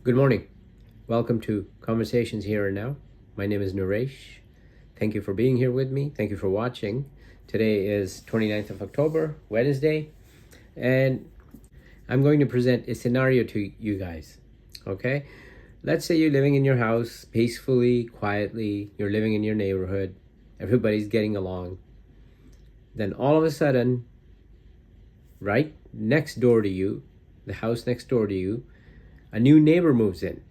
Good morning. Welcome to Conversations Here and Now. My name is Naresh. Thank you for being here with me. Thank you for watching. Today is 29th of October, Wednesday, and I'm going to present a scenario to you guys. Okay? Let's say you're living in your house peacefully, quietly, you're living in your neighborhood, everybody's getting along. Then all of a sudden, right next door to you, the house next door to you, a new neighbor moves in.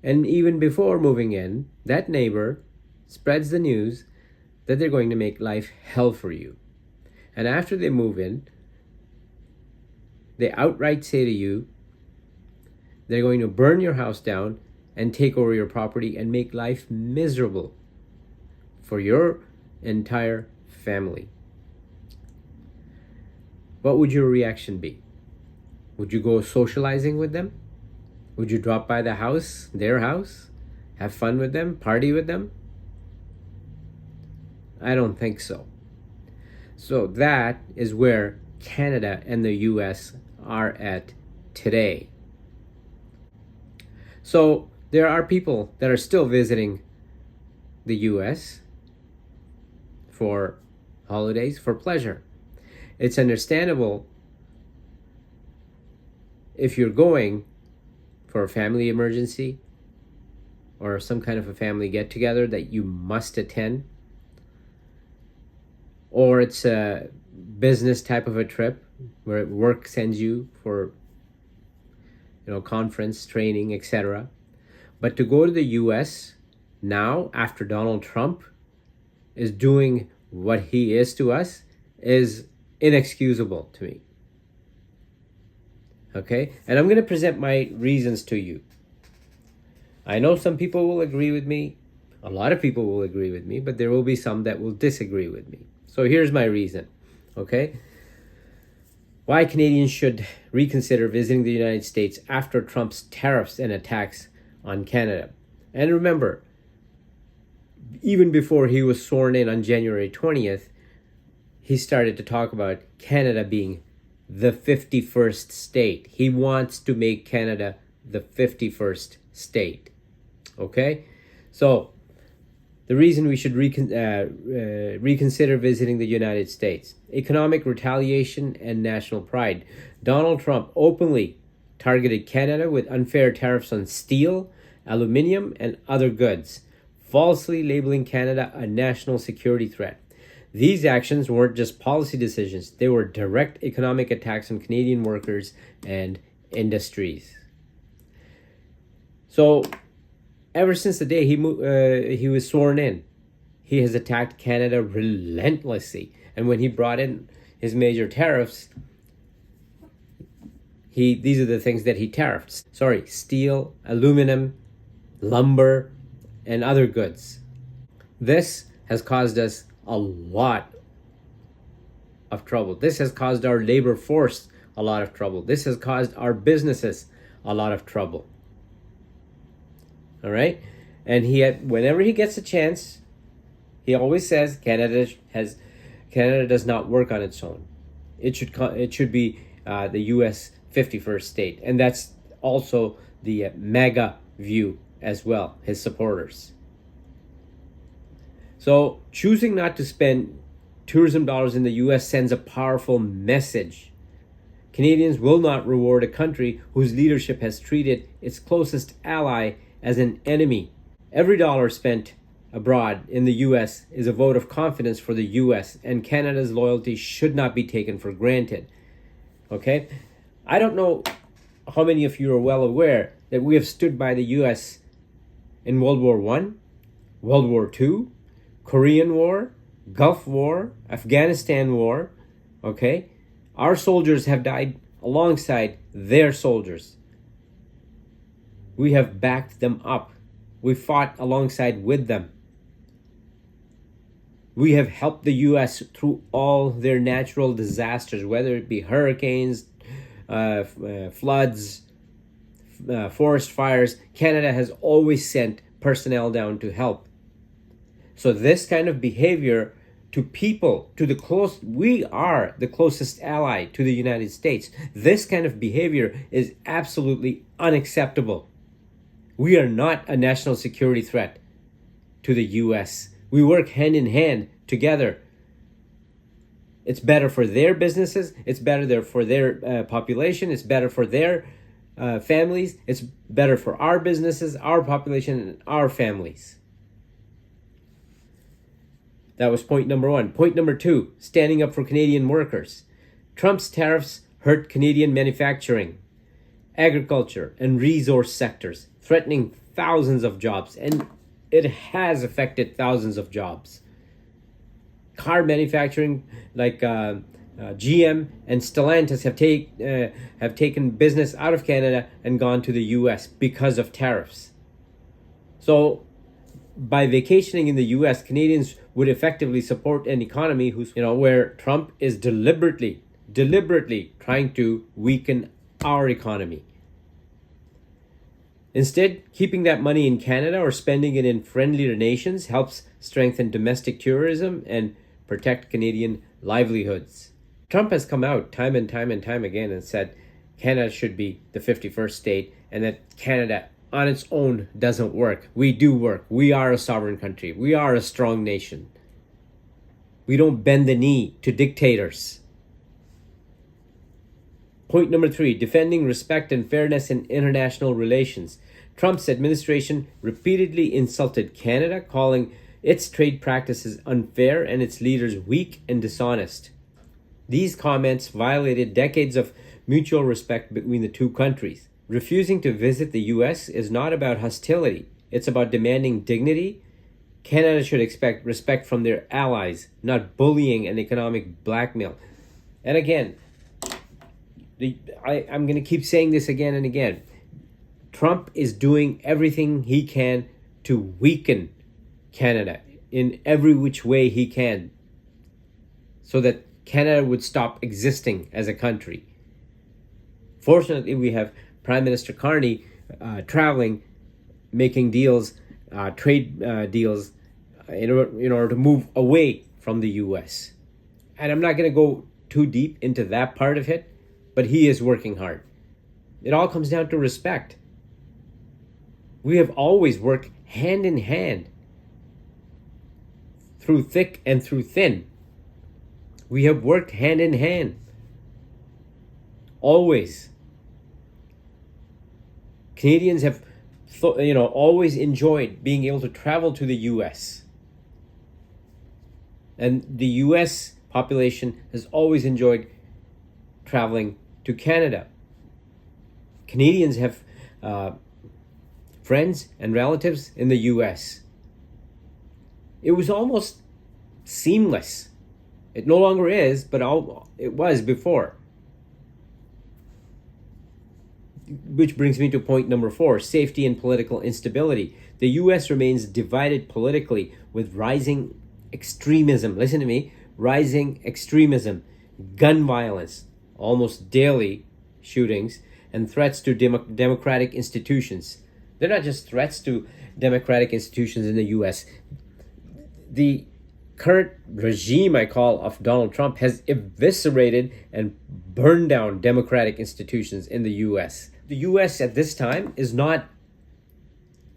And even before moving in, that neighbor spreads the news that they're going to make life hell for you. And after they move in, they outright say to you, they're going to burn your house down and take over your property and make life miserable for your entire family. What would your reaction be? Would you go socializing with them? Would you drop by the house, their house, have fun with them, party with them? I don't think so. So that is where Canada and the US are at today. So there are people that are still visiting the US for holidays, for pleasure. It's understandable if you're going for a family emergency or some kind of a family get-together that you must attend, or it's a business type of a trip where work sends you for conference, training, etc. But to go to the US now, after Donald Trump is doing what he is to us, is inexcusable to me. Okay, and I'm going to present my reasons to you. I know some people will agree with me, a lot of people will agree with me, but there will be some that will disagree with me. So here's my reason, okay? Why Canadians should reconsider visiting the United States after Trump's tariffs and attacks on Canada. And remember, even before he was sworn in on January 20th, he started to talk about Canada being the 51st state. He wants to make Canada the 51st state. Okay? So, the reason we should reconsider visiting the United States: economic retaliation and national pride. Donald Trump openly targeted Canada with unfair tariffs on steel, aluminium, and other goods, falsely labeling Canada a national security threat. These actions weren't just policy decisions, they were direct economic attacks on Canadian workers and industries. So, ever since the day he was sworn in, he has attacked Canada relentlessly. And when he brought in his major tariffs, these are the things that he tariffed. Steel, aluminum, lumber, and other goods. This has caused us a lot of trouble. This has caused our labor force a lot of trouble. This has caused our businesses a lot of trouble. All right? And whenever he gets a chance, he always says Canada does not work on its own. It should be the US 51st state. And that's also the MAGA view as well, his supporters. So choosing not to spend tourism dollars in the US sends a powerful message. Canadians will not reward a country whose leadership has treated its closest ally as an enemy. Every dollar spent abroad in the US is a vote of confidence for the US, and Canada's loyalty should not be taken for granted. Okay? I don't know how many of you are well aware that we have stood by the US in World War I, World War II, Korean War, Gulf War, Afghanistan War, okay? Our soldiers have died alongside their soldiers. We have backed them up. We fought alongside with them. We have helped the US through all their natural disasters, whether it be hurricanes, floods, forest fires. Canada has always sent personnel down to help. So this kind of behavior to people, we are the closest ally to the United States. This kind of behavior is absolutely unacceptable. We are not a national security threat to the US. We work hand in hand together. It's better for their businesses. It's better for their population. It's better for their families. It's better for our businesses, our population, and our families. That was point number one. Point number two, standing up for Canadian workers. Trump's tariffs hurt Canadian manufacturing, agriculture, and resource sectors, threatening thousands of jobs. And it has affected thousands of jobs. Car manufacturing like GM and Stellantis have taken business out of Canada and gone to the US because of tariffs. So by vacationing in the US, Canadians would effectively support an economy where Trump is deliberately trying to weaken our economy. Instead, keeping that money in Canada or spending it in friendlier nations helps strengthen domestic tourism and protect Canadian livelihoods. Trump has come out time and time again and said Canada should be the 51st state and that Canada on its own doesn't work. We do work. We are a sovereign country. We are a strong nation. We don't bend the knee to dictators. Point number three, defending respect and fairness in international relations. Trump's administration repeatedly insulted Canada, calling its trade practices unfair and its leaders weak and dishonest. These comments violated decades of mutual respect between the two countries. Refusing to visit the US is not about hostility. It's about demanding dignity. Canada should expect respect from their allies, not bullying and economic blackmail. And again, I'm going to keep saying this again and again. Trump is doing everything he can to weaken Canada in every which way he can so that Canada would stop existing as a country. Fortunately, we have Prime Minister Carney traveling, making deals, trade deals in order to move away from the US. And I'm not going to go too deep into that part of it, but he is working hard. It all comes down to respect. We have always worked hand in hand through thick and through thin. We have worked hand in hand. Always. Canadians have always enjoyed being able to travel to the US. And the US population has always enjoyed traveling to Canada. Canadians have friends and relatives in the US. It was almost seamless. It no longer is, but it was before. Which brings me to point number four, safety and political instability. The US remains divided politically with rising extremism. Listen to me. Rising extremism, gun violence, almost daily shootings, and threats to democratic institutions. They're not just threats to democratic institutions in the US. The current regime, I call, of Donald Trump has eviscerated and burned down democratic institutions in the US. The US at this time is not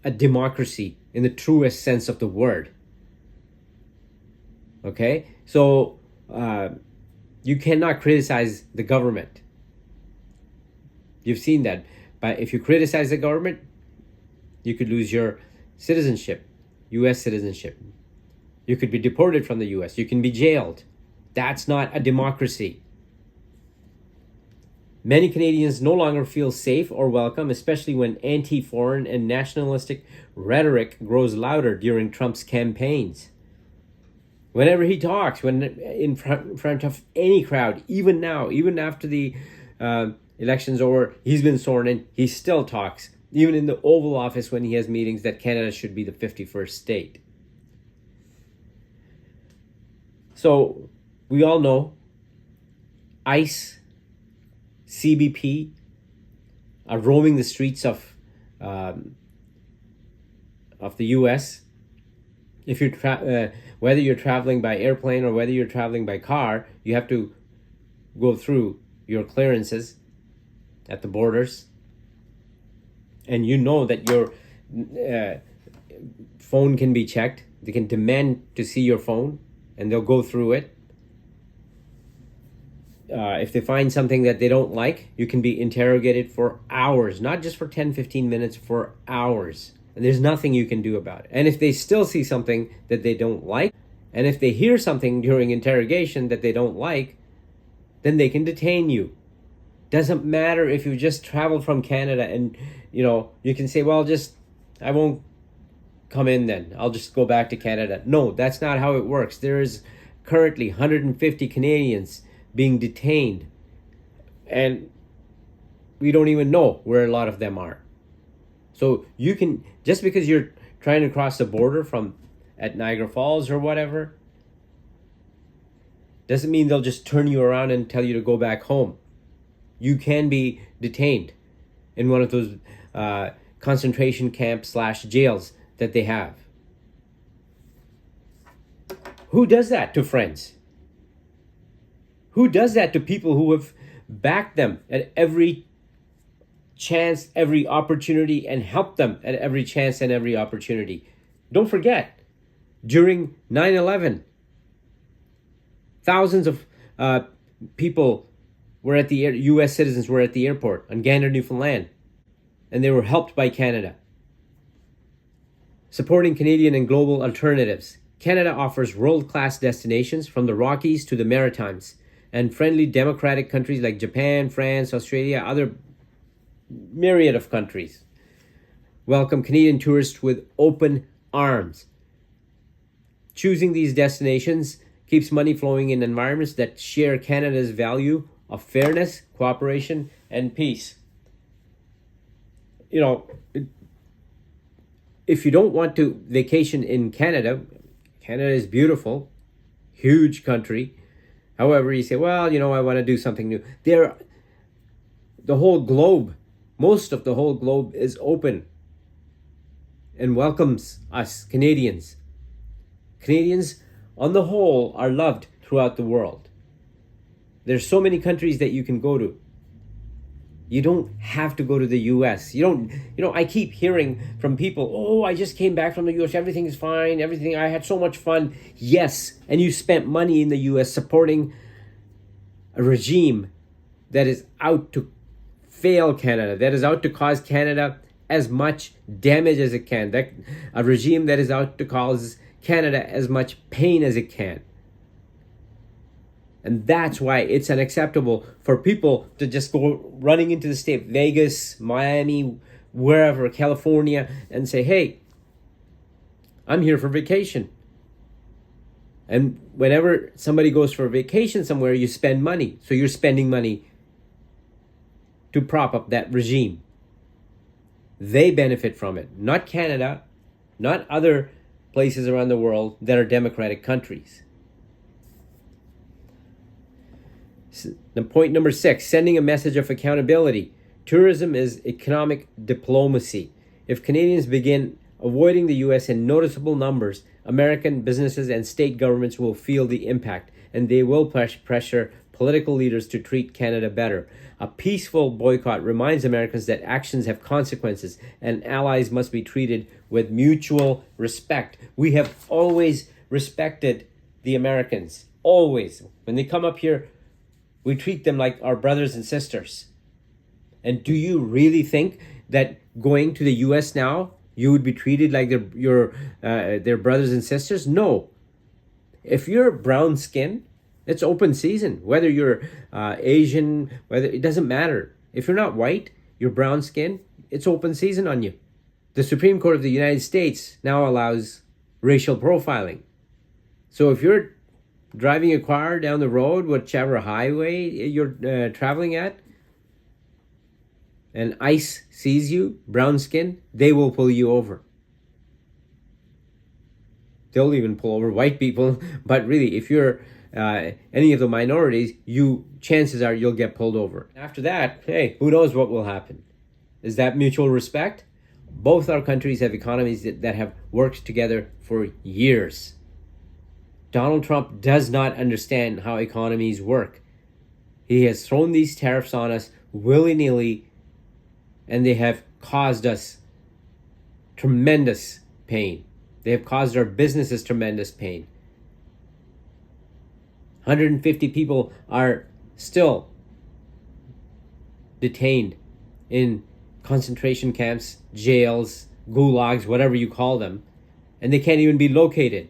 a democracy in the truest sense of the word. Okay? So you cannot criticize the government. You've seen that. But if you criticize the government, you could lose your citizenship, US citizenship. You could be deported from the US. You can be jailed. That's not a democracy. Many Canadians no longer feel safe or welcome, especially when anti-foreign and nationalistic rhetoric grows louder during Trump's campaigns. Whenever he talks, when in front of any crowd, even now, even after the election's over, he's been sworn in, he still talks. Even in the Oval Office when he has meetings that Canada should be the 51st state. So we all know ICE, CBP are roaming the streets of the US. If you're whether you're traveling by airplane or whether you're traveling by car, you have to go through your clearances at the borders, and you know that your phone can be checked. They can demand to see your phone, and they'll go through it. If they find something that they don't like, you can be interrogated for hours, not just for 10-15 minutes, for hours. And there's nothing you can do about it. And if they still see something that they don't like, and if they hear something during interrogation that they don't like, then they can detain you. Doesn't matter if you just traveled from Canada and, you can say, well, I won't come in then. I'll just go back to Canada. No, that's not how it works. There is currently 150 Canadians being detained, and we don't even know where a lot of them are. So you can, just because you're trying to cross the border from at Niagara Falls or whatever, doesn't mean they'll just turn you around and tell you to go back home. You can be detained in one of those concentration camps / jails that they have. Who does that to friends? Who does that to people who have backed them at every chance, every opportunity, and helped them at every chance and every opportunity? Don't forget, during 9/11, thousands of people were at the U.S. citizens were at the airport on Gander, Newfoundland, and they were helped by Canada. Supporting Canadian and global alternatives, Canada offers world-class destinations from the Rockies to the Maritimes, and friendly democratic countries like Japan, France, Australia, other myriad of countries welcome Canadian tourists with open arms. Choosing these destinations keeps money flowing in environments that share Canada's value of fairness, cooperation, and peace. If you don't want to vacation in Canada, Canada is beautiful, huge country. However, you say, well, I want to do something new. The whole globe, most of the whole globe is open and welcomes us Canadians. Canadians, on the whole, are loved throughout the world. There's so many countries that you can go to. You don't have to go to the U.S. I keep hearing from people, oh, I just came back from the U.S. Everything is fine. I had so much fun. Yes, and you spent money in the U.S. supporting a regime that is out to fail Canada, that is out to cause Canada as much damage as it can, a regime that is out to cause Canada as much pain as it can. And that's why it's unacceptable for people to just go running into the state, Vegas, Miami, wherever, California, and say, hey, I'm here for vacation. And whenever somebody goes for a vacation somewhere, you spend money. So you're spending money to prop up that regime. They benefit from it, not Canada, not other places around the world that are democratic countries. Point number 6, sending a message of accountability. Tourism is economic diplomacy. If Canadians begin avoiding the U.S. in noticeable numbers, American businesses and state governments will feel the impact, and they will pressure political leaders to treat Canada better. A peaceful boycott reminds Americans that actions have consequences, and allies must be treated with mutual respect. We have always respected the Americans. Always. When they come up here, we treat them like our brothers and sisters. And do you really think that going to the U.S. now, you would be treated like their brothers and sisters? No. If you're brown skin, it's open season. Whether you're Asian, it doesn't matter. If you're not white, you're brown skin, it's open season on you. The Supreme Court of the United States now allows racial profiling. So if you're driving a car down the road, whichever highway you're traveling at, and ICE sees you, brown skin, they will pull you over. They'll even pull over white people. But really, if you're any of the minorities, chances are you'll get pulled over. After that, hey, who knows what will happen? Is that mutual respect? Both our countries have economies that have worked together for years. Donald Trump does not understand how economies work. He has thrown these tariffs on us willy-nilly, and they have caused us tremendous pain. They have caused our businesses tremendous pain. 150 people are still detained in concentration camps, jails, gulags, whatever you call them, and they can't even be located.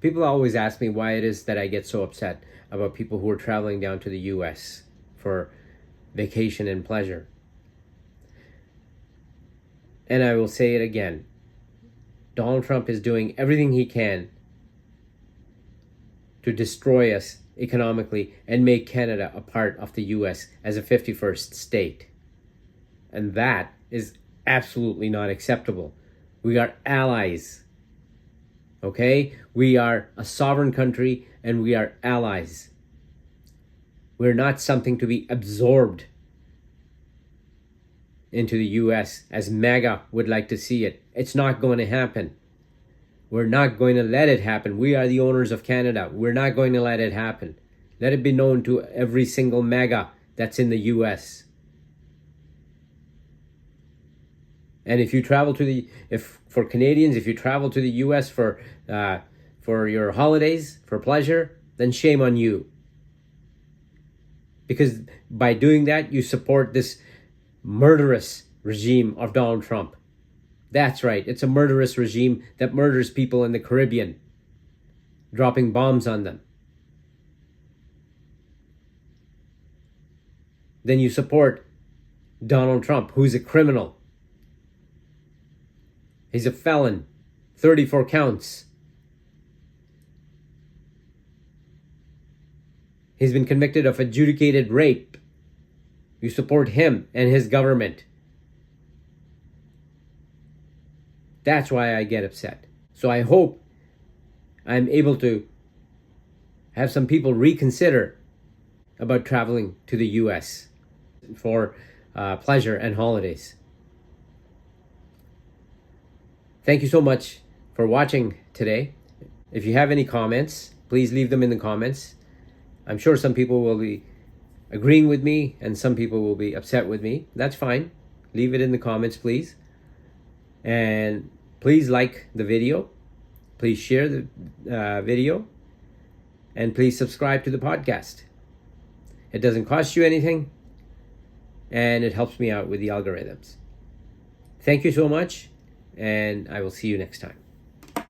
People always ask me why it is that I get so upset about people who are traveling down to the US for vacation and pleasure. And I will say it again. Donald Trump is doing everything he can to destroy us economically and make Canada a part of the US as a 51st state. And that is absolutely not acceptable. We are allies. Okay? We are a sovereign country and we are allies. We're not something to be absorbed into the US as MAGA would like to see it. It's not going to happen. We're not going to let it happen. We are the owners of Canada. We're not going to let it happen. Let it be known to every single MAGA that's in the US. And if you travel to for Canadians, if you travel to the US for your holidays, for pleasure, then shame on you. Because by doing that, you support this murderous regime of Donald Trump. That's right, it's a murderous regime that murders people in the Caribbean, dropping bombs on them. Then you support Donald Trump, who's a criminal. He's a felon, 34 counts. He's been convicted of adjudicated rape. You support him and his government. That's why I get upset. So I hope I'm able to have some people reconsider about traveling to the US for pleasure and holidays. Thank you so much for watching today. If you have any comments, please leave them in the comments. I'm sure some people will be agreeing with me and some people will be upset with me. That's fine. Leave it in the comments, please. And please like the video. Please share the video. And please subscribe to the podcast. It doesn't cost you anything. And it helps me out with the algorithms. Thank you so much. And I will see you next time.